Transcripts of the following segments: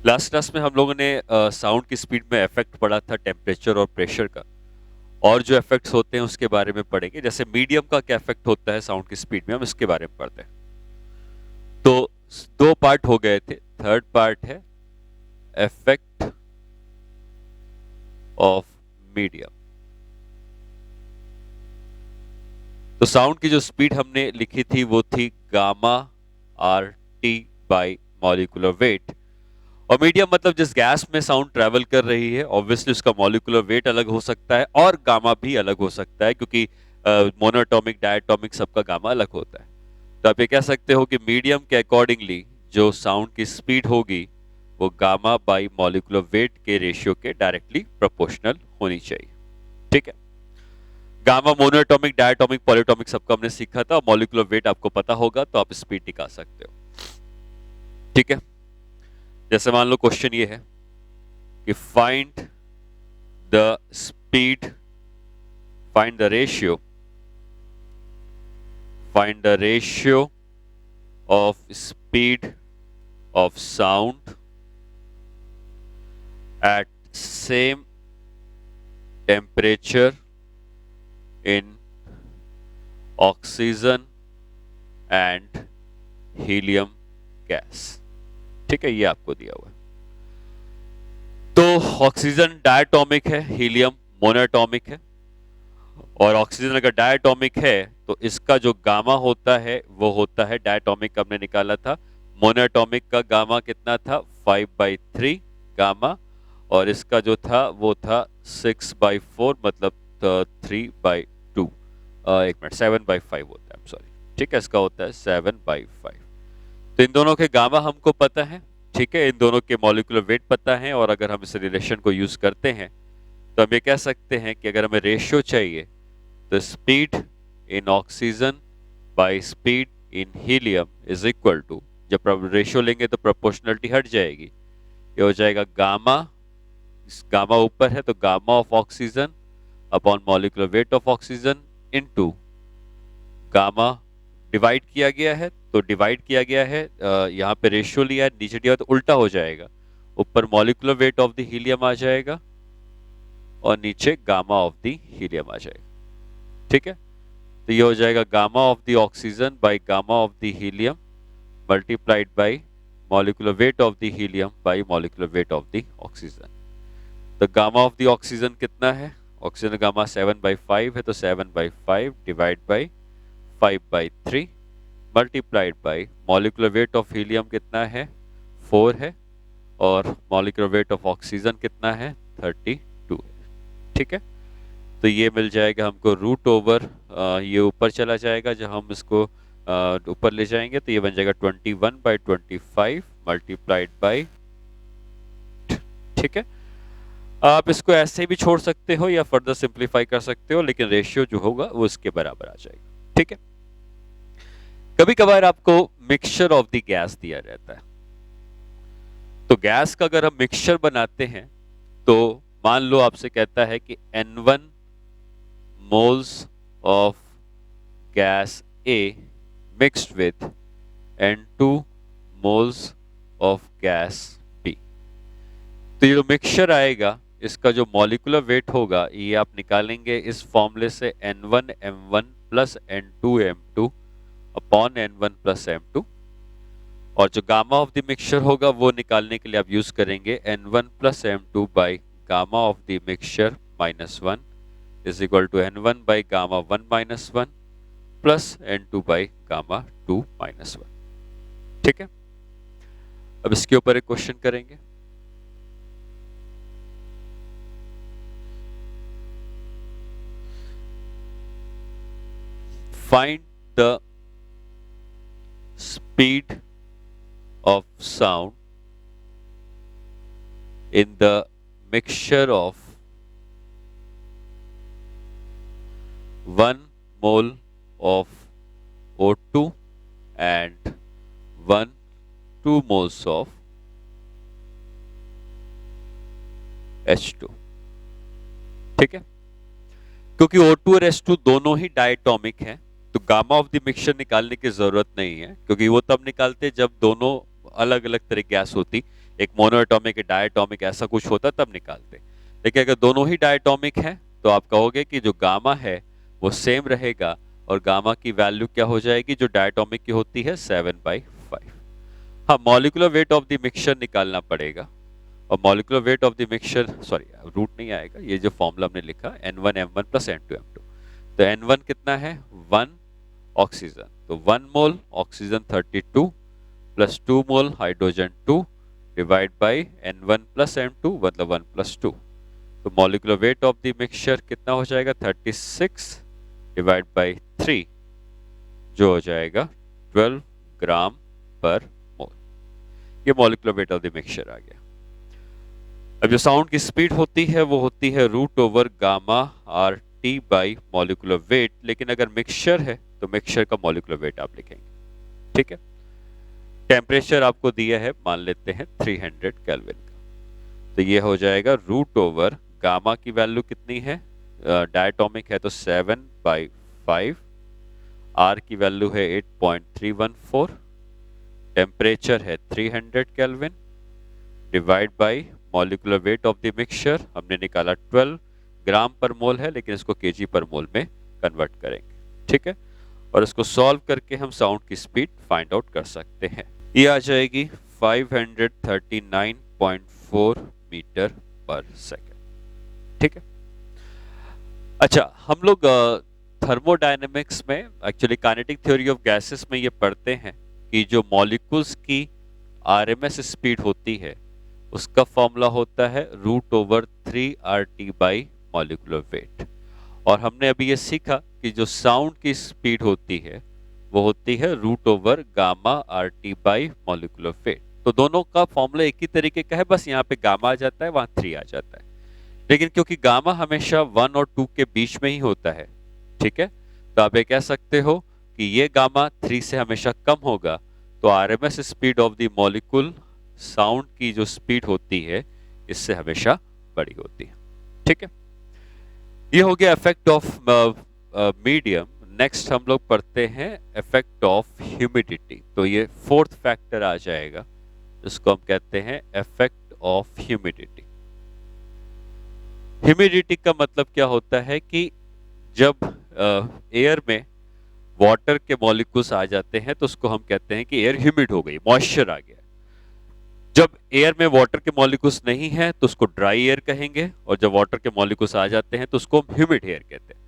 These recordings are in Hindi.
लास्ट क्लास में हम लोगों ने साउंड की स्पीड में इफेक्ट पढ़ा था टेम्परेचर और प्रेशर का, और जो इफेक्ट्स होते हैं उसके बारे में पढ़ेंगे। जैसे मीडियम का क्या इफेक्ट होता है साउंड की स्पीड में, हम इसके बारे में पढ़ते हैं। तो दो पार्ट हो गए थे, थर्ड पार्ट है इफेक्ट ऑफ मीडियम। तो साउंड की जो स्पीड हमने लिखी थी वो थी gamma R T by molecular weight. और मीडियम मतलब जिस गैस में साउंड ट्रेवल कर रही है, ऑब्वियसली उसका मॉलिक्यूलर वेट अलग हो सकता है और गामा भी अलग हो सकता है, क्योंकि मोनोटॉमिक डायटोमिक सबका गामा अलग होता है। तो आप ये कह सकते हो कि मीडियम के अकॉर्डिंगली जो साउंड की स्पीड होगी वो गामा बाई मॉलिक्यूलर वेट के रेशियो के डायरेक्टली प्रोपोर्शनल होनी चाहिए। ठीक है। गामा मोनोटॉमिक डायटोमिक पॉलीटॉमिक सबका हमने सीखा था, मॉलिक्यूलर वेट आपको पता होगा तो आप स्पीड निकाल सकते हो। ठीक है। जैसे मान लो क्वेश्चन ये है कि find the speed, find the ratio, find the ratio of speed of sound at same temperature in oxygen and helium gas। ठीक है, ये आपको दिया हुआ है। तो ऑक्सीजन डायटोमिक है, हीलियम मोनोटॉमिक है। और ऑक्सीजन अगर डायटोमिक है तो इसका जो गामा होता है वो होता है, डायटोमिक हमने निकाला था, मोनोटॉमिक का गामा कितना था 5/3 गामा, और इसका जो था वो था 6/4 मतलब 3/2, एक मिनट 7/5 होता है, सॉरी। ठीक है, इसका होता है 7/5। तो इन दोनों के गामा हमको पता है, ठीक है, इन दोनों के मॉलिक्यूलर वेट पता है, और अगर हम इस रिलेशन को यूज करते हैं तो हम ये कह सकते हैं कि अगर हमें रेशियो चाहिए तो speed in oxygen by speed in helium is equal to, जब रेशियो लेंगे तो प्रोपोर्शनलिटी हट जाएगी, ये हो जाएगा गामा, गामा ऊपर है तो gamma of oxygen upon molecular weight of oxygen into gamma, divide किया गया है तो डिवाइड किया गया है, यहाँ पे रेशियो लिया है, नीचे दिया तो उल्टा हो जाएगा, ऊपर molecular weight of the helium आ जाएगा और नीचे गामा ऑफ द हीलियम आ जाएगा। ठीक है, तो ये हो जाएगा gamma of the oxygen by gamma of the helium multiplied by molecular weight of the helium by molecular weight of the oxygen. तो गामा ऑफ द ऑक्सीजन कितना है, ऑक्सीजन गामा 7/5 है तो 7/5 divide by 5/3 multiplied by molecular weight of helium कितना है 4 है, और मॉलिक्यूलर वेट ऑफ ऑक्सीजन कितना है 32 है। ठीक है, तो ये मिल जाएगा हमको रूट ओवर, ये ऊपर चला जाएगा, जब हम इसको ऊपर ले जाएंगे तो ये बन जाएगा 21/25 मल्टीप्लाइड बाई। ठीक है, आप इसको ऐसे भी छोड़ सकते हो या फर्दर सिंप्लीफाई कर सकते हो, लेकिन रेशियो जो होगा वो इसके बराबर आ जाएगा। ठीक है, कभी कभार आपको मिक्सचर ऑफ द गैस दिया रहता है, तो गैस का अगर हम मिक्सचर बनाते हैं तो मान लो आपसे कहता है कि N1 moles of gas A mixed with N2 moles of gas B। तो ये जो मिक्सचर आएगा इसका जो मॉलिक्यूलर वेट होगा ये आप निकालेंगे इस फॉर्मूले से N1 M1 plus N2 M2 upon N1 plus M2, और जो गामा ऑफ द मिक्सचर होगा वो निकालने के लिए आप यूज करेंगे N1 plus M2 by gamma of the mixture -1 is equal to N1 by gamma 1 -1 plus N2 by gamma 2 -1। ठीक है, अब इसके ऊपर एक क्वेश्चन करेंगे। Find the speed of sound in the mixture of 1 mole of O2 and 2 moles of H2। ठीक है, क्योंकि O2 और H2 दोनों ही डायटोमिक हैं तो गामा ऑफ द मिक्सचर निकालने की जरूरत नहीं है, क्योंकि वो तब निकालते जब दोनों अलग अलग तरह की गैस होती। एक मोनोएटॉमिक एक डायटॉमिक ऐसा कुछ होता तब निकालते। लेकिन अगर दोनों ही डायटॉमिक हैं तो आप कहोगे कि जो गामा है वो सेम रहेगा और गामा की वैल्यू क्या हो जाएगी जो डायटॉमिक की होती है 7/5। हाँ, molecular weight of the mixture निकालना पड़ेगा और molecular weight of the mixture sorry root नहीं आएगा, ये जो फॉर्मूला हमने लिखा N1M1 प्लस N2M2, तो N1 कितना है 1 ऑक्सीजन, तो 1 मोल oxygen 32 plus 2 mole hydrogen 2 divide by N1 plus M2 मतलब 1 प्लस 2, तो molecular weight of the mixture कितना हो जाएगा 36 डिवाइड बाई 3 जो हो जाएगा 12 ग्राम पर मोल। ये molecular weight of the mixture आ गया। अब जो साउंड की स्पीड होती है वो होती है root over gamma R T by molecular weight, लेकिन अगर मिक्सचर है तो मिक्सचर का मॉलिक्यूलर वेट आप लिखेंगे। ठीक है, टेम्परेचर आपको दिया है, मान लेते हैं 300 केल्विन का, तो ये हो जाएगा रूट ओवर गामा की वैल्यू कितनी है, डायटोमिक है तो 7/5, आर की वैल्यू है 8.314, टेम्परेचर है 300 kelvin divide by molecular weight of the mixture हमने निकाला 12 ग्राम पर मोल है, लेकिन इसको केजी पर मोल में कन्वर्ट करेंगे। ठीक है, और इसको सॉल्व करके हम साउंड की स्पीड फाइंड आउट कर सकते हैं। ये आ जाएगी 539.4 मीटर पर सेकेंड। ठीक है, अच्छा हम लोग थर्मोडायनेमिक्स में actually kinetic theory of gases में ये पढ़ते हैं कि जो मॉलिक्यूल्स की आरएमएस स्पीड होती है उसका फॉर्मूला होता है root over 3RT by molecular weight, और हमने अभी ये सीखा कि जो साउंड की स्पीड होती है वो होती है root over gamma RT by molecular weight. तो दोनों का फॉर्मूला एक ही तरीके का है, बस यहाँ पे गामा आ जाता है, वहां 3 आ जाता है, लेकिन क्योंकि गामा हमेशा 1 और 2 के बीच में ही होता है, ठीक है, तो आप ये कह सकते हो कि ये गामा 3 से हमेशा कम होगा, तो RMS speed of the molecule sound की जो स्पीड होती है इससे हमेशा बड़ी होती है। ठीक है, ये हो गया इफेक्ट ऑफ मीडियम। नेक्स्ट हम लोग पढ़ते हैं इफेक्ट ऑफ ह्यूमिडिटी, तो ये फोर्थ फैक्टर आ जाएगा जिसको हम कहते हैं इफेक्ट ऑफ ह्यूमिडिटी। ह्यूमिडिटी का मतलब क्या होता है कि जब एयर में वाटर के मॉलिक्यूल्स आ जाते हैं तो उसको हम कहते हैं कि एयर ह्यूमिड हो गई, मॉइस्चर आ गया। जब एयर में वाटर के मॉलिक्यूल्स नहीं है तो उसको ड्राई एयर कहेंगे, और जब वाटर के मॉलिक्यूल्स आ जाते हैं तो उसको हम ह्यूमिड एयर कहते हैं।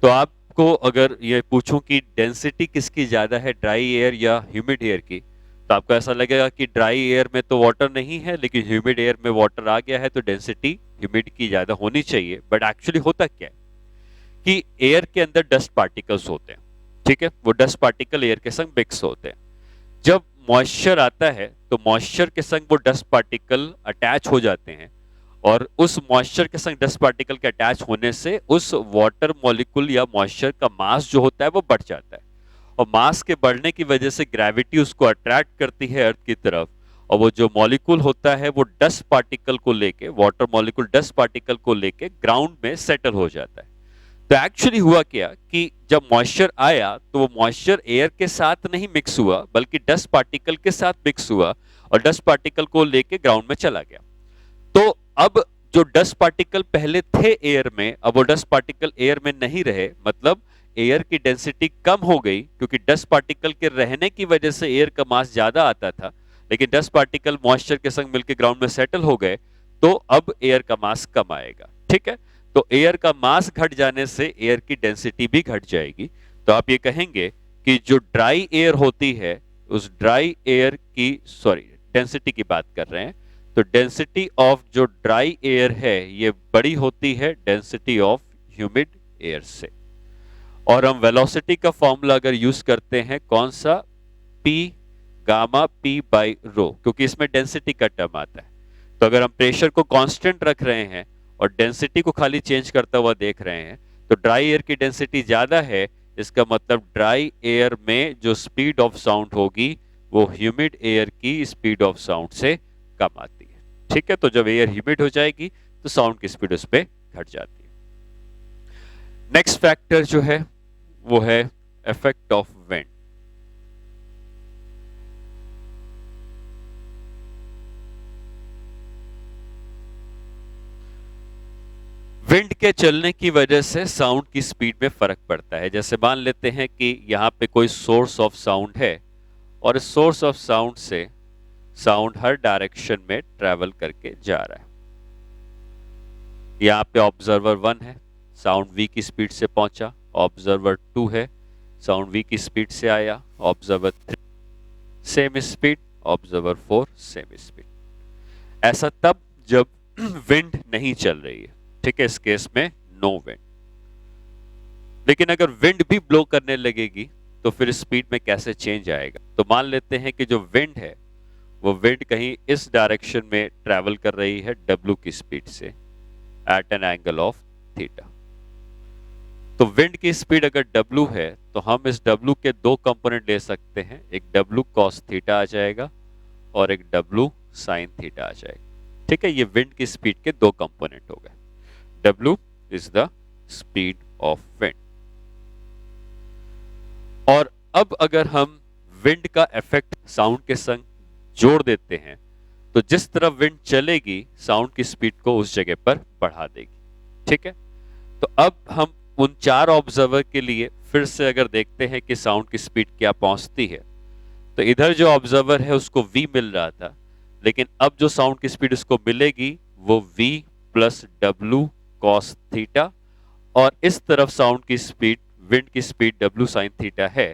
तो आपको अगर ये पूछूं कि डेंसिटी किसकी ज्यादा है, ड्राई एयर या ह्यूमिड एयर की, तो आपको ऐसा लगेगा कि ड्राई एयर में तो वाटर नहीं है लेकिन ह्यूमिड एयर में वाटर आ गया है तो डेंसिटी ह्यूमिड की ज्यादा होनी चाहिए। बट एक्चुअली होता क्या है कि एयर के अंदर डस्ट पार्टिकल्स होते हैं, ठीक है, वो डस्ट पार्टिकल एयर के संग मिक्स होते हैं। जब मॉइस्चर आता है तो मॉइस्चर के संग वो डस्ट पार्टिकल अटैच हो जाते हैं, और उस मॉइस्चर के संग डस्ट पार्टिकल के अटैच होने से उस वाटर मॉलिक्यूल या मॉइस्चर का मास जो होता है वो बढ़ जाता है, और मास के बढ़ने की वजह से ग्रेविटी उसको अट्रैक्ट करती है अर्थ की तरफ, और वो जो मॉलिक्यूल होता है वो डस्ट पार्टिकल को लेके, वाटर मॉलिक्यूल डस्ट पार्टिकल को लेके ग्राउंड में सेटल हो जाता है। तो एक्चुअली हुआ क्या कि जब मॉइस्चर आया तो वो मॉइस्चर एयर के साथ नहीं मिक्स हुआ बल्कि डस्ट पार्टिकल के साथ मिक्स हुआ, और डस्ट पार्टिकल को लेके ग्राउंड में चला गया। तो अब जो डस्ट पार्टिकल पहले थे एयर में, अब वो डस्ट पार्टिकल एयर में नहीं रहे, मतलब एयर की डेंसिटी कम हो गई, क्योंकि डस्ट पार्टिकल के रहने की वजह से एयर का मास ज्यादा आता था, लेकिन डस्ट पार्टिकल मॉइस्चर के संग मिलकर ग्राउंड में सेटल हो गए, तो अब एयर का मास कम आएगा। ठीक है, तो एयर का मास घट जाने से एयर की डेंसिटी भी घट जाएगी। तो आप ये कहेंगे कि जो ड्राई एयर होती है उस ड्राई एयर की डेंसिटी की बात कर रहे हैं, तो डेंसिटी ऑफ जो ड्राई एयर है ये बड़ी होती है डेंसिटी ऑफ ह्यूमिड एयर से। और हम वेलोसिटी का फॉर्मूला अगर यूज करते हैं कौन सा, P gamma P by rho, क्योंकि इसमें डेंसिटी का टर्म आता है। तो अगर हम प्रेशर को कांस्टेंट रख रहे हैं और डेंसिटी को खाली चेंज करता हुआ देख रहे हैं, तो ड्राई एयर की डेंसिटी ज्यादा है, इसका मतलब ड्राई एयर में जो स्पीड ऑफ साउंड होगी वो ह्यूमिड एयर की स्पीड ऑफ साउंड से कम आती है। ठीक है, तो जब एयर ह्यूमिड हो जाएगी तो साउंड की स्पीड उस पर घट जाती है। नेक्स्ट फैक्टर जो है वो है इफेक्ट ऑफ विंड। विंड के चलने की वजह से साउंड की स्पीड में फर्क पड़ता है। जैसे मान लेते हैं कि यहाँ पे कोई सोर्स ऑफ साउंड है और इस सोर्स ऑफ साउंड से साउंड हर डायरेक्शन में ट्रेवल करके जा रहा है। यहाँ पे ऑब्जर्वर 1 है, साउंड v की स्पीड से पहुंचा। ऑब्जर्वर 2 है, साउंड v की स्पीड से आया। Observer 3 same speed, observer 4 same speed. ऐसा तब जब विंड नहीं चल रही है, ठीक है, इस केस में नो विंड। लेकिन अगर विंड भी ब्लो करने लगेगी तो फिर स्पीड में कैसे चेंज आएगा? तो मान लेते हैं कि जो विंड है वो विंड कहीं इस डायरेक्शन में ट्रैवल कर रही है w की स्पीड से at an angle of theta. तो विंड की स्पीड अगर w है तो हम इस w के दो कंपोनेंट ले सकते हैं, एक w cos थीटा आ जाएगा और एक w sin थीटा आ जाएगा। ठीक है, ये विंड की स्पीड के दो कंपोनेंट हो गए। w is the speed of wind. और अब अगर हम विंड का इफेक्ट साउंड के संग जोड़ देते हैं तो जिस तरफ विंड चलेगी साउंड की स्पीड को उस जगह पर बढ़ा देगी। ठीक है, तो अब हम उन चार ऑब्जर्वर के लिए फिर से अगर देखते हैं कि साउंड की स्पीड क्या पहुंचती है, तो इधर जो ऑब्जर्वर है उसको v मिल रहा था, लेकिन अब जो साउंड की स्पीड उसको मिलेगी वो v plus W cos theta, और इस तरफ साउंड की स्पीड, विंड की स्पीड w साइन थीटा है,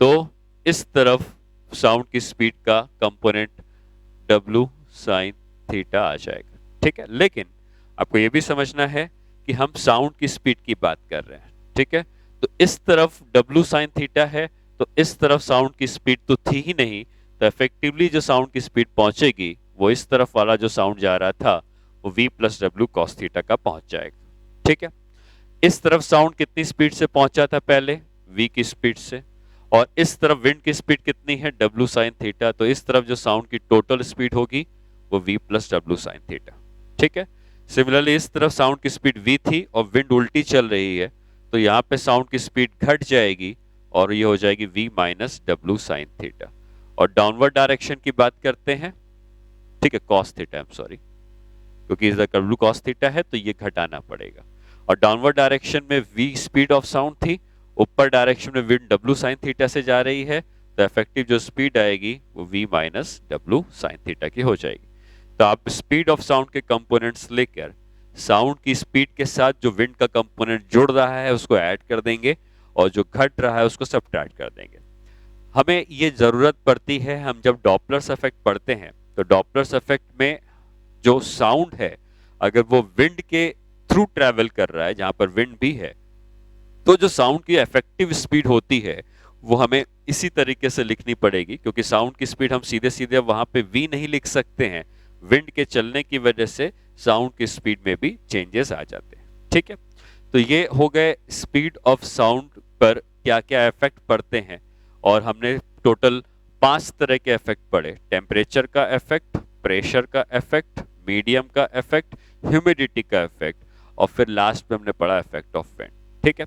तो इस तरफ साउंड की स्पीड का कंपोनेंट w साइन थीटा आ जाएगा। ठीक है, लेकिन आपको यह भी समझना है कि हम साउंड की स्पीड की बात कर रहे हैं। ठीक है, तो इस तरफ w साइन थीटा है तो इस तरफ साउंड की स्पीड तो थी ही नहीं, तो इफेक्टिवली जो साउंड की स्पीड पहुंचेगी वो इस तरफ वाला जो साउंड जा रहा था वो v plus W cos theta का पहुंच जाएगा। ठीक है, इस तरफ साउंड कितनी स्पीड से पहुंचा था पहले? v की स्पीड से। और इस तरफ विंड की स्पीड कितनी है? w sine theta. तो इस तरफ जो साउंड की टोटल स्पीड होगी वो v plus W sine theta. ठीक है, सिमिलरली इस तरफ साउंड की स्पीड v थी और विंड उल्टी चल रही है, तो यहाँ पे साउंड की स्पीड घट जाएगी और ये हो जाएगी v minus W sine theta. और डाउनवर्ड डायरेक्शन की बात करते हैं, ठीक है, cos theta, I am sorry, क्योंकि इधर डब्ल्यू कॉस थीटा है तो ये घटाना पड़ेगा। और डाउनवर्ड डायरेक्शन में v स्पीड ऑफ साउंड थी, ऊपर डायरेक्शन में विंड w साइन थीटा से जा रही है, तो इफेक्टिव जो स्पीड आएगी वो v minus W sine theta की हो जाएगी। तो आप स्पीड ऑफ साउंड के कंपोनेंट्स लेकर साउंड की स्पीड के साथ जो विंड का कंपोनेंट जुड़ रहा है उसको ऐड कर देंगे और जो घट रहा है उसको सब्ट्रैक्ट कर देंगे। हमें ये जरूरत पड़ती है, हम जब डॉपलर्स इफेक्ट पढ़ते हैं तो डॉपलर्स इफेक्ट में जो साउंड है अगर वो विंड के थ्रू ट्रेवल कर रहा है, जहां पर विंड भी है, तो जो साउंड की इफेक्टिव स्पीड होती है वो हमें इसी तरीके से लिखनी पड़ेगी, क्योंकि साउंड की स्पीड हम सीधे सीधे वहां पे v नहीं लिख सकते हैं, विंड के चलने की वजह से साउंड की स्पीड में भी चेंजेस आ जाते हैं। ठीक है, तो ये हो गए स्पीड ऑफ साउंड पर क्या क्या इफेक्ट पड़ते हैं। और हमने टोटल 5 तरह के इफेक्ट पढ़े: टेम्परेचर का इफेक्ट, प्रेशर का इफेक्ट, मीडियम का इफेक्ट, ह्यूमिडिटी का इफेक्ट, और फिर लास्ट में हमने पढ़ा इफेक्ट ऑफ विंड। ठीक है,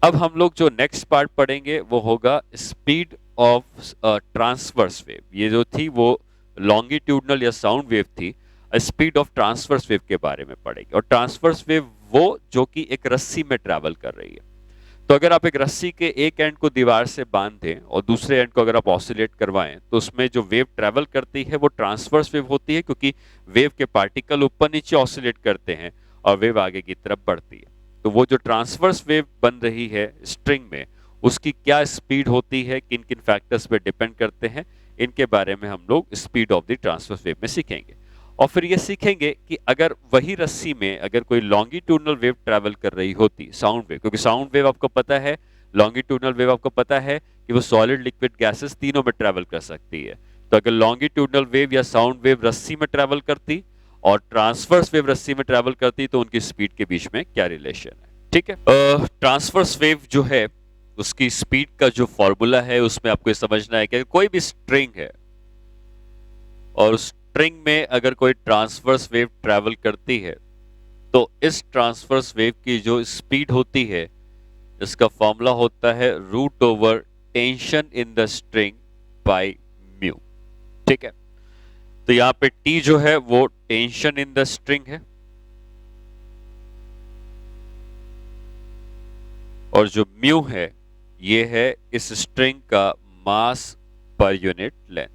अब हम लोग जो नेक्स्ट पार्ट पढ़ेंगे वो होगा स्पीड ऑफ ट्रांसवर्स वेव। ये जो थी वो लॉन्गिट्यूडनल या साउंड वेव थी, स्पीड ऑफ ट्रांसवर्स वेव के बारे में पढ़ेंगे। और ट्रांसवर्स वेव वो जो कि एक रस्सी में ट्रैवल कर रही है। तो अगर आप एक रस्सी के एक एंड को दीवार से बांध दें और दूसरे एंड को अगर आप ऑसिलेट करवाएं तो उसमें जो वेव ट्रैवल करती है वो ट्रांसवर्स वेव होती है, क्योंकि वेव के पार्टिकल ऊपर नीचे ऑसिलेट करते हैं और वेव आगे की तरफ बढ़ती है। तो वो जो ट्रांसवर्स वेव बन रही है स्ट्रिंग में, उसकी क्या स्पीड होती है, किन किन फैक्टर्स पे डिपेंड करते हैं, इनके बारे में हम लोग speed of the transverse wave में सीखेंगे। और फिर ये सीखेंगे कि अगर वही रस्सी में अगर कोई लॉन्गिट्यूडनल वेव ट्रैवल कर रही होती, साउंड वेव, क्योंकि साउंड वेव आपको पता है, लॉन्गिट्यूडनल वेव आपको पता है कि वो सॉलिड, लिक्विड, गैसेस तीनों में ट्रैवल कर सकती है। तो अगर लॉन्गिट्यूडनल वेव या साउंड वेव रस्सी में ट्रैवल करती और ट्रांसवर्स वेव रस्सी में ट्रैवल करती तो उनकी स्पीड के बीच में क्या रिलेशन है? ठीक है, ट्रांसवर्स वेव जो है उसकी स्पीड का जो फॉर्मूला है उसमें आपको ये समझना है कि कोई भी स्ट्रिंग है और स्ट्रिंग में अगर कोई ट्रांसवर्स वेव ट्रैवल करती है तो इस ट्रांसवर्स वेव की जो स्पीड होती है इसका फॉर्मूला होता है root over tension in the string by mu. ठीक है, तो यहां पे T जो है वो टेंशन इन द स्ट्रिंग है और जो म्यू है ये है इस स्ट्रिंग का मास पर यूनिट लेंथ।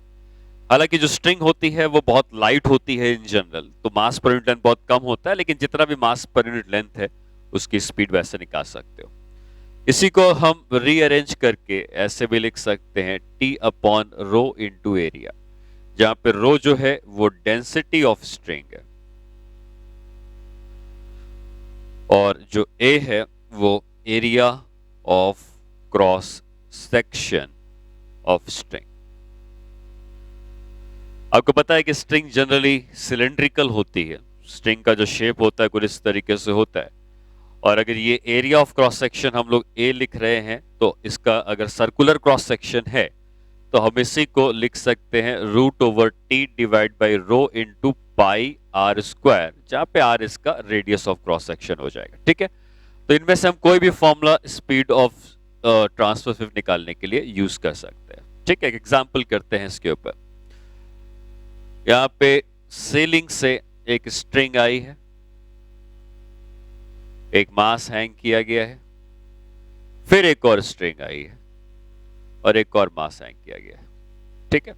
हालांकि जो स्ट्रिंग होती है वो बहुत लाइट होती है इन जनरल, तो मास पर यूनिट लेंथ बहुत कम होता है, लेकिन जितना भी मास पर यूनिट लेंथ है उसकी स्पीड वैसे निकाल सकते हो। इसी को हम रीअरेंज करके ऐसे भी लिख सकते हैं T upon rho into area, जहां पे रो जो है वो डेंसिटी ऑफ स्ट्रिंग है और जो A है वो area of cross section of string. आपको पता है कि स्ट्रिंग जनरली सिलेंड्रिकल होती है, स्ट्रिंग का जो शेप होता है कुछ इस तरीके से होता है, और अगर ये एरिया ऑफ क्रॉस सेक्शन हम लोग ए लिख रहे हैं तो इसका अगर सर्कुलर क्रॉस सेक्शन है तो हम इसी को लिख सकते हैं root over T divide by rho into pi R square, जहां पे आर इसका रेडियस ऑफ क्रॉस सेक्शन हो जाएगा। ठीक है, तो इनमें से हम कोई भी formula speed of transverse wave निकालने के लिए यूज कर सकते हैं। ठीक है, एक एग्जाम्पल करते हैं इसके ऊपर। यहाँ पे सीलिंग से एक स्ट्रिंग आई है, एक मास हैंग किया गया है, फिर एक और स्ट्रिंग आई है और एक और मास हैंग किया गया है। ठीक है,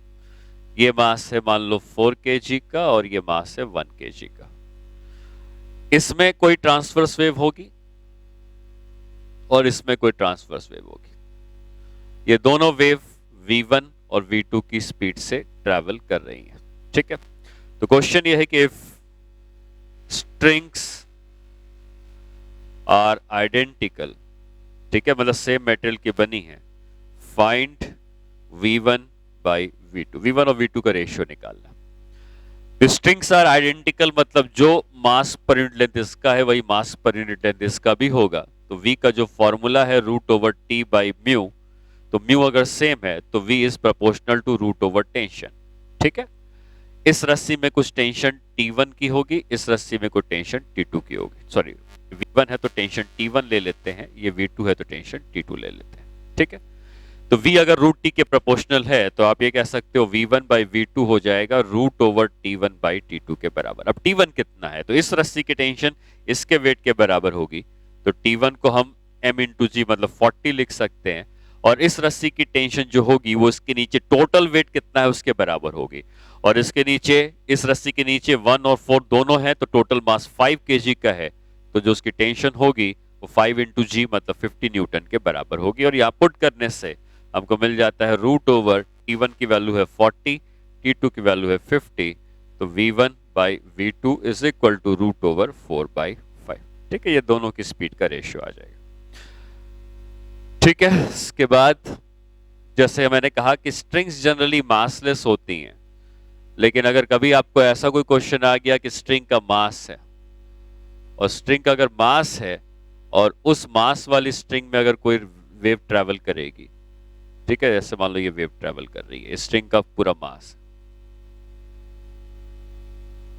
ये मास है मान लो 4 kg का और ये मास है 1 kg का। इसमें कोई ट्रांसवर्स वेव होगी और इसमें कोई ट्रांसवर्स वेव होगी। ये दोनों वेव v1 और v2 की स्पीड से ट्रैवल कर रही हैं। ठीक है, तो क्वेश्चन ये है कि इफ स्ट्रिंग्स आर आइडेंटिकल, ठीक है, मतलब सेम मेटेरियल की बनी है, find v1 by v2, v1 और v2 का रेशियो निकालना। स्ट्रिंग्स आर आइडेंटिकल मतलब जो मास पर यूनिट लेंथ इसका है वही मास पर यूनिट लेंथ इसका भी होगा, तो v का जो फॉर्मूला है root over t by mu, तो म्यू अगर सेम है तो v is proportional to root over tension. ठीक है, इस रस्सी में कुछ टेंशन T1 की होगी, इस रस्सी में कुछ टेंशन T2 की होगी। सॉरी, V1 है तो टेंशन T1 ले लेते हैं, ये V2 है तो टेंशन T2 ले लेते हैं। ठीक है, तो V अगर रूट T के प्रोपोर्शनल है तो आप ये कह सकते हो V1 बाई V2 हो जाएगा root over T1 by T2 के बराबर। अब T1 कितना है, तो इस रस्सी की टेंशन इसके वेट के बराबर होगी, तो T1 को हम M इंटू जी मतलब 40 लिख सकते हैं, और इस रस्सी की टेंशन जो होगी वो इसके नीचे टोटल वेट कितना है उसके बराबर होगी, और इसके नीचे इस रस्सी के नीचे 1 और 4 दोनों है तो टोटल मास 5 kg का है, तो जो उसकी टेंशन होगी वो 5 इंटू जी मतलब 50 न्यूटन के बराबर होगी। और यहाँ पुट करने से हमको मिल जाता है रूट ओवर T1 की वैल्यू है 40, T2 की वैल्यू है 50, तो V1 by V2 is equal to root over 4/5। ठीक है, ये दोनों की स्पीड का रेशियो आ जाएगा। ठीक है, इसके बाद जैसे मैंने कहा कि स्ट्रिंग्स जनरली मासलेस होती हैं, लेकिन अगर कभी आपको ऐसा कोई क्वेश्चन आ गया कि स्ट्रिंग का मास है और स्ट्रिंग का अगर मास है और उस मास वाली स्ट्रिंग में अगर कोई वेव ट्रैवल करेगी, ठीक है, जैसे मान लो ये वेव ट्रैवल कर रही है, स्ट्रिंग का पूरा मास,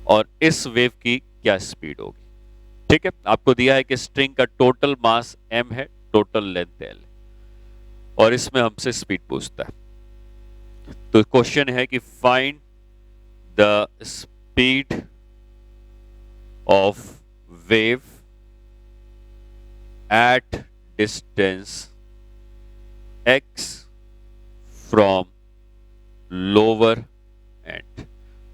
और इस वेव की क्या स्पीड होगी। ठीक है, आपको दिया है कि स्ट्रिंग का टोटल मास m है, टोटल लेंथ l है, और इसमें हमसे स्पीड पूछता है। तो क्वेश्चन है कि find the speed of wave at distance x from lower and.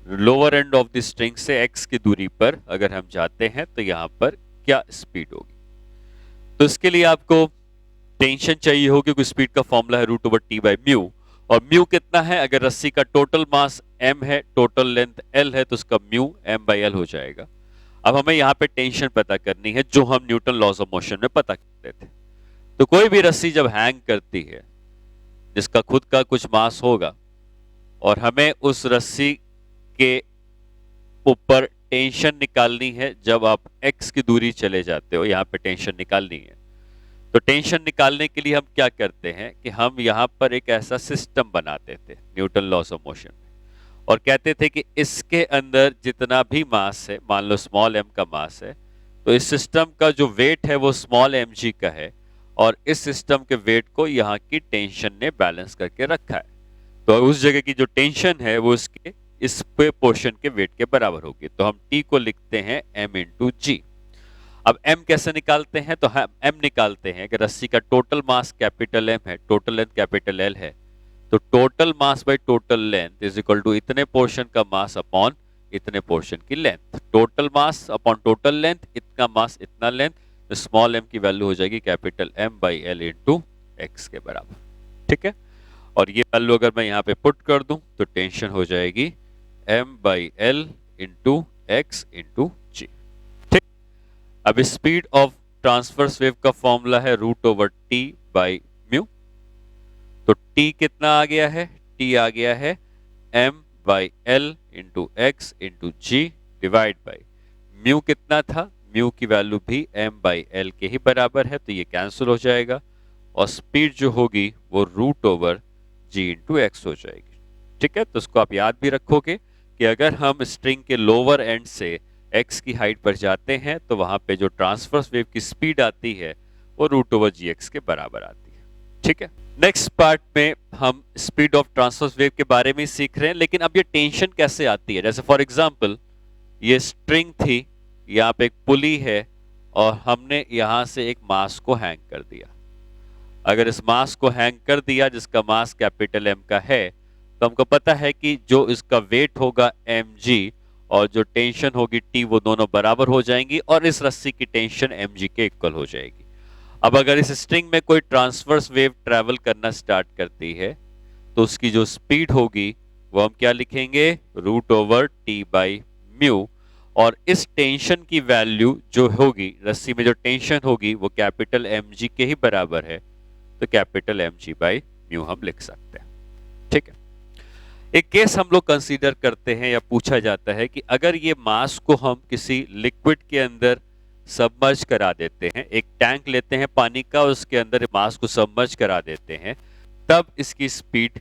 Lower end of the string से x की दूरी पर अगर हम जाते हैं तो यहां पर क्या स्पीड होगी। तो इसके लिए आपको टेंशन चाहिए होगी, क्योंकि स्पीड का फॉर्मूला है root over T by mu, और म्यू कितना है, अगर रस्सी का टोटल मास m है, टोटल लेंथ l है, तो उसका म्यू m बाई l हो जाएगा। अब हमें यहाँ पे टेंशन पता करनी है जो हम न्यूटन लॉज ऑफ मोशन में पता करते थे। तो कोई भी रस्सी जब हैंग करती है जिसका खुद का कुछ मास होगा और हमें उस रस्सी के ऊपर टेंशन निकालनी है, जब आप x की दूरी चले जाते हो यहाँ पे टेंशन निकालनी है, तो टेंशन निकालने के लिए हम क्या करते हैं कि हम यहाँ पर एक ऐसा सिस्टम बनाते थे न्यूटन लॉस ऑफ मोशन में, और कहते थे कि इसके अंदर जितना भी मास है, मान लो स्मॉल m का मास है, तो इस सिस्टम का जो वेट है वो स्मॉल mg का है, और इस सिस्टम के वेट को यहाँ की टेंशन ने बैलेंस करके रखा है। तो उस जगह की जो टेंशन है वो इसके इस पे पोर्शन के वेट के बराबर होगी, तो हम t को लिखते हैं m इंटू जी। अब m कैसे निकालते हैं? तो हम m निकालते हैं कि रस्सी का टोटल मास कैपिटल M है, टोटल लेंथ कैपिटल L है, तो total mass by total length is equal to इतने पोर्शन का मास अपॉन इतने पोर्शन की length. Total mass upon total length, इतना मास इतना लेंथ, तो स्मॉल m की वैल्यू हो जाएगी capital M by L into x के बराबर। ठीक है, और ये वैल्यू अगर मैं यहाँ पे पुट कर दूं तो टेंशन हो जाएगी m by L into X into G. ठीक, अब स्पीड ऑफ ट्रांसवर्स वेव का फॉर्मूला है root over T by mu. तो t कितना आ गया है? t आ गया है m by L into X into G divide by mu कितना था? म्यू की वैल्यू भी m बाई एल के ही बराबर है, तो ये कैंसिल हो जाएगा और स्पीड जो होगी वो रूट ओवर जी इंटू एक्स हो जाएगी। ठीक है, तो उसको आप याद भी रखोगे कि अगर हम स्ट्रिंग के लोअर एंड से x की हाइट पर जाते हैं तो वहां पे जो ट्रांसवर्स वेव की स्पीड आती है वो रूट ओवर जी एक्स के बराबर आती है। ठीक है, नेक्स्ट पार्ट में हम स्पीड ऑफ ट्रांसवर्स वेव के बारे में सीख रहे हैं, लेकिन अब ये टेंशन कैसे आती है। जैसे फॉर एग्जांपल ये स्ट्रिंग थी, यहाँ पे एक पुली है और हमने यहां से एक मास को हैंग कर दिया। अगर इस मास को हैंग कर दिया जिसका मास कैपिटल M का है, तो हमको पता है कि जो इसका वेट होगा mg और जो टेंशन होगी T, वो दोनों बराबर हो जाएंगी और इस रस्सी की टेंशन mg के इक्वल हो जाएगी। अब अगर इस स्ट्रिंग में कोई ट्रांसवर्स वेव ट्रेवल करना स्टार्ट करती है तो उसकी जो स्पीड होगी वो हम क्या लिखेंगे? Root over T by mu, और इस टेंशन की वैल्यू जो होगी, रस्सी में जो टेंशन होगी वो कैपिटल mg के ही बराबर है, तो कैपिटल mg बाई म्यू हम लिख सकते हैं। ठीक है, एक केस हम लोग कंसीडर करते हैं या पूछा जाता है कि अगर ये मास को हम किसी लिक्विड के अंदर सबमर्ज करा देते हैं, एक टैंक लेते हैं पानी का, उसके अंदर मास को सबमर्ज करा देते हैं, तब इसकी स्पीड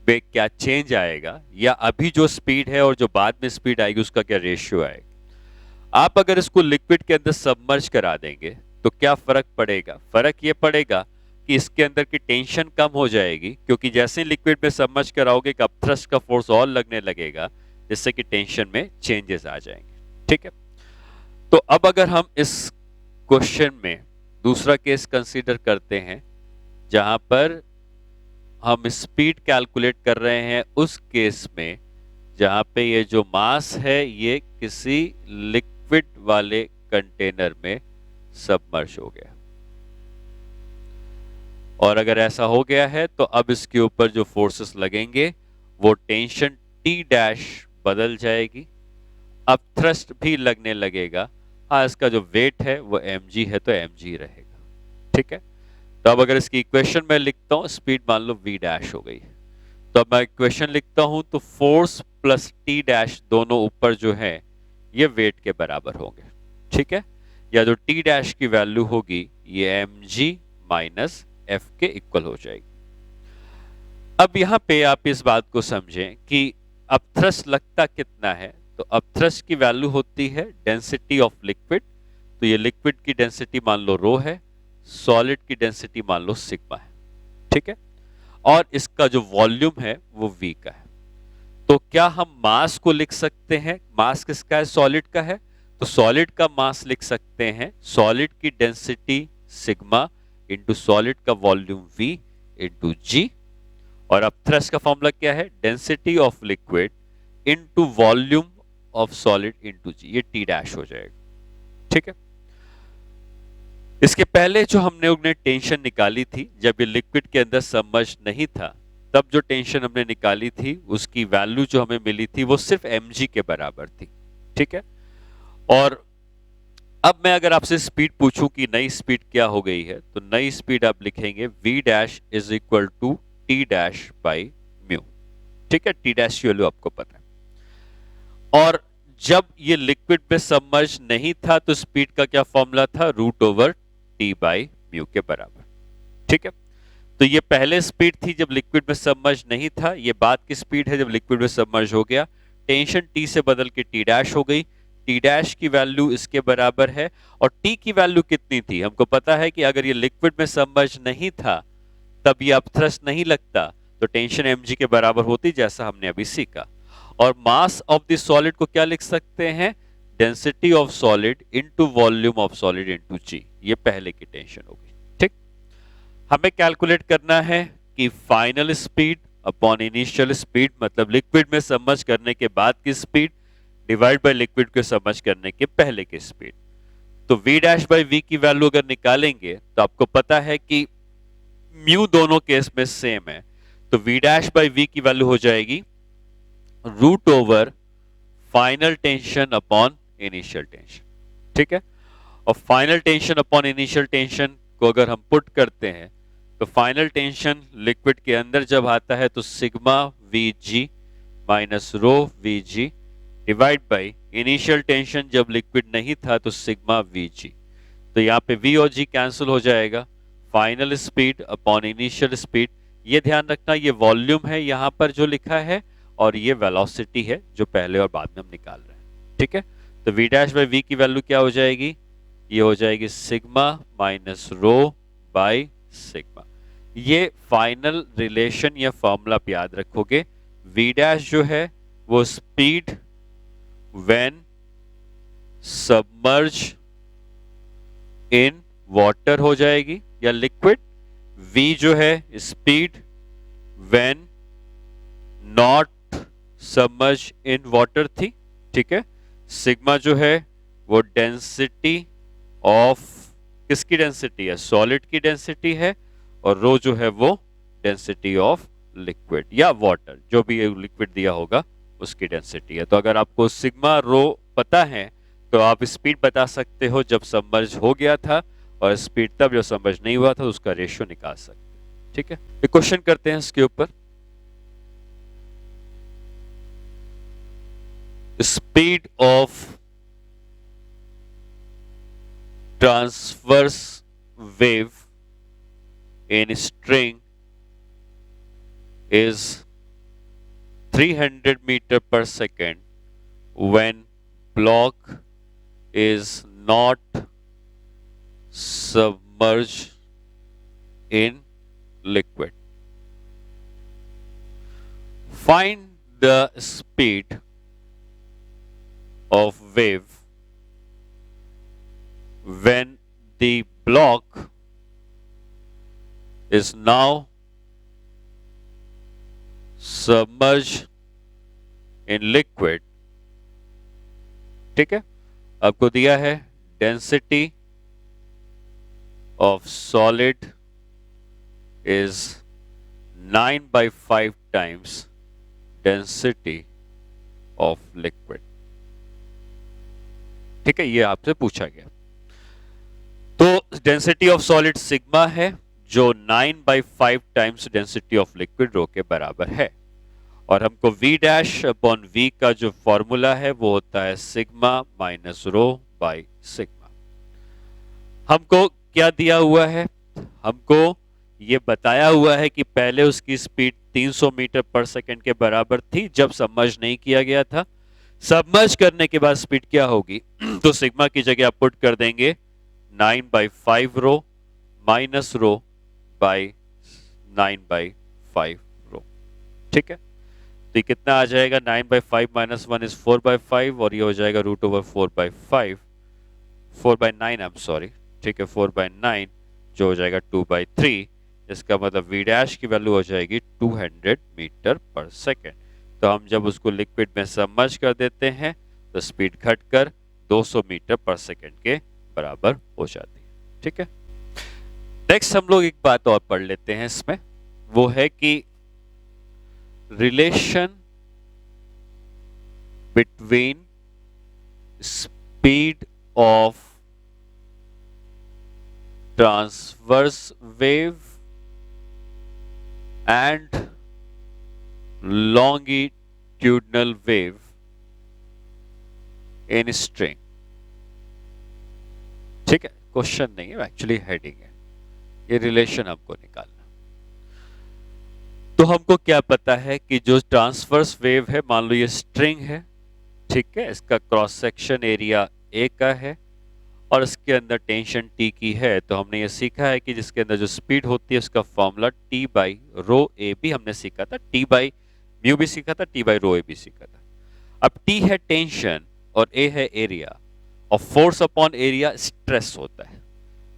पे क्या चेंज आएगा, या अभी जो स्पीड है और जो बाद में स्पीड आएगी उसका क्या रेशियो आएगा। आप अगर इसको लिक्विड के अंदर सबमर्ज करा देंगे तो क्या फर्क पड़ेगा? फर्क ये पड़ेगा कि इसके अंदर की टेंशन कम हो जाएगी, क्योंकि जैसे लिक्विड में सबमर्ज कराओगे कि अब थ्रस्ट का फोर्स और लगने लगेगा, जिससे कि टेंशन में चेंजेस आ जाएंगे। ठीक है, तो अब अगर हम इस क्वेश्चन में दूसरा केस कंसीडर करते हैं जहां पर हम स्पीड कैलकुलेट कर रहे हैं, उस केस में जहां पे ये जो मास है ये किसी लिक्विड वाले कंटेनर में सबमर्ज हो गया, और अगर ऐसा हो गया है तो अब इसके ऊपर जो फोर्सेस लगेंगे वो टेंशन टी डैश बदल जाएगी, अब थ्रस्ट भी लगने लगेगा। हाँ, इसका जो वेट है वो mg है तो mg रहेगा। ठीक है, तो अब अगर इसकी इक्वेशन में लिखता हूं, स्पीड मान लो v डैश हो गई, तो अब मैं इक्वेशन लिखता हूं तो फोर्स प्लस टी डैश दोनों ऊपर जो है ये वेट के बराबर होंगे। ठीक है, या जो टी डैश की वैल्यू होगी ये mg माइनस f के इक्वल हो जाएगी। अब यहां पे आप इस बात को समझें कि अब थ्रस्ट लगता कितना है, तो अब थ्रस्ट की वैल्यू होती है डेंसिटी ऑफ लिक्विड, तो ये लिक्विड की डेंसिटी मान लो रो है, सॉलिड की डेंसिटी मान लो सिग्मा है। ठीक है, और इसका जो वॉल्यूम है वो v का है। तो क्या हम मास को लिख सकते हैं? मास किसका है? सॉलिड का है, तो सॉलिड का मास लिख सकते हैं सॉलिड की डेंसिटी सिग्मा इंटू सॉलिड का वॉल्यूम v इंटू जी, और अब थ्रस्ट का फॉर्मूला क्या है? Density of liquid into volume of solid into G, ये टी डैश हो जाएगा। ठीक है, इसके पहले जो हमने टेंशन निकाली थी जब ये लिक्विड के अंदर सबमर्ज नहीं था, तब जो टेंशन हमने निकाली थी उसकी वैल्यू जो हमें मिली थी वो सिर्फ mg के बराबर थी। ठीक है, और अब मैं अगर आपसे स्पीड पूछूं कि नई स्पीड क्या हो गई है, तो नई स्पीड आप लिखेंगे v dash is equal to T dash by mu. ठीक है, टी डैश की वैल्यू आपको पता है, और जब ये लिक्विड में सबमर्ज नहीं था तो स्पीड का क्या फॉर्मूला था? Root over T by mu के बराबर। ठीक है, तो ये पहले स्पीड थी जब लिक्विड में सबमर्ज नहीं था, ये बाद की स्पीड है जब लिक्विड में सबमर्ज हो गया। टेंशन टी से बदल के टी डैश हो गई, टी डैश की वैल्यू इसके बराबर है, और टी की वैल्यू कितनी थी? हमको पता है कि अगर ये लिक्विड में सबमर्ज नहीं था तब ये अब थ्रस्ट नहीं लगता, तो टेंशन mg के बराबर होती, जैसा हमने अभी सीखा। और मास ऑफ द सॉलिड को क्या लिख सकते हैं? Density of solid into volume of solid into G, ये पहले की टेंशन होगी। ठीक, हमें कैलकुलेट करना है कि final speed upon initial speed, मतलब लिक्विड में सबमर्ज करने के बाद की स्पीड डिवाइड बाय लिक्विड को सबमर्ज करने के पहले की स्पीड। तो v डैश बाई वी की वैल्यू अगर निकालेंगे तो आपको पता है कि म्यू दोनों केस में सेम है, तो v डैश बाई वी की वैल्यू हो जाएगी root over final tension upon initial tension. ठीक है, और final tension upon initial tension को अगर हम पुट करते हैं तो फाइनल टेंशन लिक्विड के अंदर जब आता है तो sigma we ji minus rho we ji divide by initial tension जब लिक्विड नहीं था तो सिग्मा वी जी। तो यहाँ पे v और g कैंसिल हो जाएगा, final speed upon initial speed. ये ध्यान रखना ये वॉल्यूम है यहाँ पर जो लिखा है और ये वेलोसिटी है जो पहले और बाद में हम निकाल रहे हैं। ठीक है, तो v डैश बाई वी की वैल्यू क्या हो जाएगी, ये हो जाएगी sigma minus rho by sigma. ये फाइनल रिलेशन या फॉर्मूला आप याद रखोगे। v डैश जो है वो speed when submerge in water हो जाएगी या लिक्विड, v जो है speed when not submerge in water थी। ठीक है, सिग्मा जो है वो डेंसिटी ऑफ, किसकी डेंसिटी है, सॉलिड की डेंसिटी है, और रो जो है वो डेंसिटी ऑफ लिक्विड या वाटर, जो भी लिक्विड दिया होगा उसकी डेंसिटी है। तो अगर आपको सिग्मा रो पता है तो आप स्पीड बता सकते हो जब सबमर्ज हो गया था, और स्पीड तब जब सबमर्ज नहीं हुआ था, तो उसका रेशियो निकाल सकते हैं। ठीक है, एक क्वेश्चन करते हैं इसके ऊपर। Speed of transverse wave in string is 300 meter per second when block is not submerged in liquid. Find the speed of wave when the block is now submerged in liquid। ठीक है, आपको दिया है density of solid is 9/5 times density of liquid. ठीक है, ये आपसे पूछा गया। तो डेंसिटी ऑफ सॉलिड सिग्मा है जो 9/5 टाइम्स डेंसिटी ऑफ लिक्विड रो के बराबर है, और हमको v डैश अपॉन v का जो फॉर्मूला है वो होता है sigma minus rho by sigma. हमको क्या दिया हुआ है, हमको ये बताया हुआ है कि पहले उसकी स्पीड 300 मीटर पर सेकंड के बराबर थी जब सबमर्ज नहीं किया गया था। सबमर्ज करने के बाद स्पीड क्या होगी तो सिग्मा की जगह आप पुट कर देंगे 9/5 रो माइनस रो बाई 9/5 रो। ठीक है, तो ये कितना आ जाएगा, 9/5 माइनस 1 इज 4/5, और ये हो जाएगा root over 4/5, 4/9 I am sorry. ठीक है, 4/9 जो हो जाएगा 2/3। इसका मतलब v डैश की वैल्यू हो जाएगी 200 मीटर पर सेकेंड। तो हम जब उसको लिक्विड में सबमर्ज कर देते हैं तो स्पीड घटकर 200 मीटर पर सेकेंड के बराबर हो जाती है। ठीक है, नेक्स्ट हम लोग एक बात और पढ़ लेते हैं इसमें, वो है कि relation between speed of transverse wave and longitudinal wave in string। ठीक है, क्वेश्चन नहीं है, एक्चुअली हेडिंग है, ये रिलेशन हमको निकालना। तो हमको क्या पता है कि जो ट्रांसवर्स वेव है, मान लो ये स्ट्रिंग है, ठीक है, इसका क्रॉस सेक्शन एरिया ए का है और इसके अंदर टेंशन टी की है। तो हमने ये सीखा है कि जिसके अंदर जो स्पीड होती है उसका फॉर्मूला टी बाई रो ए भी हमने सीखा था, टी बाई म्यू भी सीखा था, टी बाई रो ए भी सीखा था। अब टी है टेंशन और ए है एरिया, और फोर्स अपॉन एरिया स्ट्रेस होता है।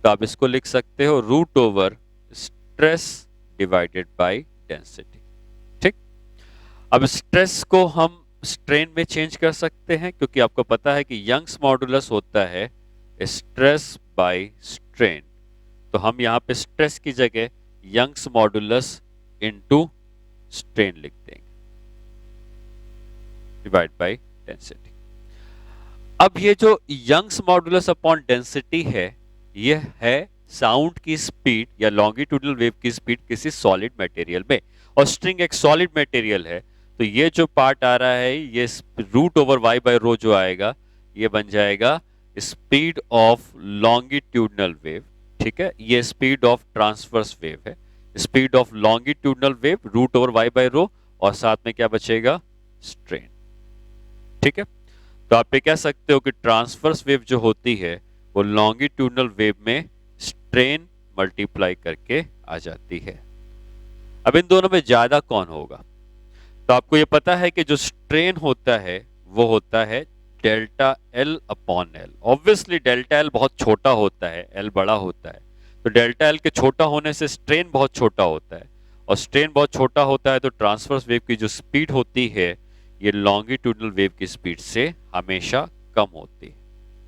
तो आप इसको लिख सकते हो root over stress divided by density. ठीक, अब स्ट्रेस को हम स्ट्रेन में चेंज कर सकते हैं, क्योंकि आपको पता है कि यंग्स मॉडुलस होता है स्ट्रेस बाय स्ट्रेन। तो हम यहां पे स्ट्रेस की जगह यंग्स मॉडुलस इनटू स्ट्रेन लिख देंगे, डिवाइड बाय डेंसिटी। अब ये जो यंग्स मॉडुलस अपॉन डेंसिटी है, ये है साउंड की स्पीड या लॉन्गिट्यूडनल वेव की स्पीड किसी सॉलिड मटेरियल में, और स्ट्रिंग एक सॉलिड मटेरियल है। तो ये जो पार्ट आ रहा है, ये रूट ओवर वाई बाय रो जो आएगा, ये बन जाएगा स्पीड ऑफ लॉन्गिट्यूडनल वेव। ठीक है, ये स्पीड ऑफ ट्रांसवर्स वेव है। Speed of longitudinal wave root over Y by rho, और साथ में क्या बचेगा, स्ट्रेन। ठीक है, तो आप ये कह सकते हो कि ट्रांसवर्स वेव जो होती है वो लॉन्गिट्यूडनल वेव में स्ट्रेन मल्टीप्लाई करके आ जाती है। अब इन दोनों में ज्यादा कौन होगा? तो आपको ये पता है कि जो स्ट्रेन होता है वो होता है delta L upon L. Obviously delta L बहुत छोटा होता है, एल बड़ा होता है, तो डेल्टा एल के छोटा होने से स्ट्रेन बहुत छोटा होता है, और स्ट्रेन बहुत छोटा होता है तो ट्रांसवर्स वेव की जो स्पीड होती है ये लॉन्गिट्यूडनल वेव की स्पीड से हमेशा कम होती है।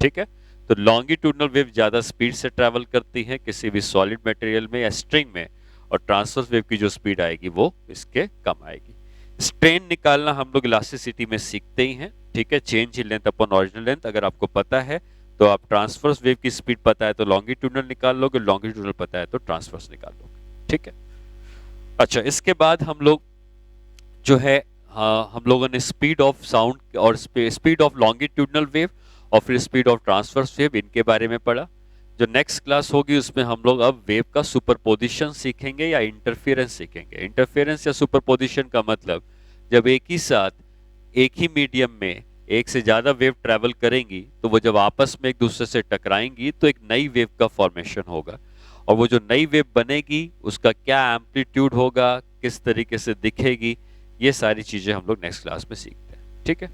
ठीक है, तो लॉन्गिट्यूडनल वेव ज्यादा स्पीड से ट्रैवल करती है किसी भी सॉलिड मटेरियल में या स्ट्रिंग में, और ट्रांसवर्स वेव की जो स्पीड आएगी वो इसके कम आएगी। स्ट्रेन निकालना हम लोग इलास्टिसिटी में सीखते ही हैं। ठीक है, change in length upon original length अगर आपको पता है तो आप ट्रांसवर्स वेव की स्पीड पता है तो लॉन्गिट्यूडनल निकाल लोगे, लॉन्गिट्यूडनल पता है तो ट्रांसवर्स निकाल लोगे। ठीक है, अच्छा, इसके बाद हम लोग जो है, हाँ, हम लोगों ने स्पीड ऑफ साउंड और स्पीड ऑफ लॉन्गिट्यूडनल वेव और फिर स्पीड ऑफ ट्रांसवर्स वेव, इनके बारे में पढ़ा। जो नेक्स्ट क्लास होगी उसमें हम लोग अब वेव का सुपरपोजिशन सीखेंगे या इंटरफेरेंस सीखेंगे। इंटरफेरेंस या सुपरपोजिशन का मतलब जब एक ही साथ एक ही मीडियम में एक से ज्यादा वेव ट्रैवल करेंगी तो वो जब आपस में एक दूसरे से टकराएंगी तो एक नई वेव का फॉर्मेशन होगा, और वो जो नई वेव बनेगी उसका क्या एम्पलीट्यूड होगा, किस तरीके से दिखेगी, ये सारी चीजें हम लोग नेक्स्ट क्लास में सीखते हैं। ठीक है।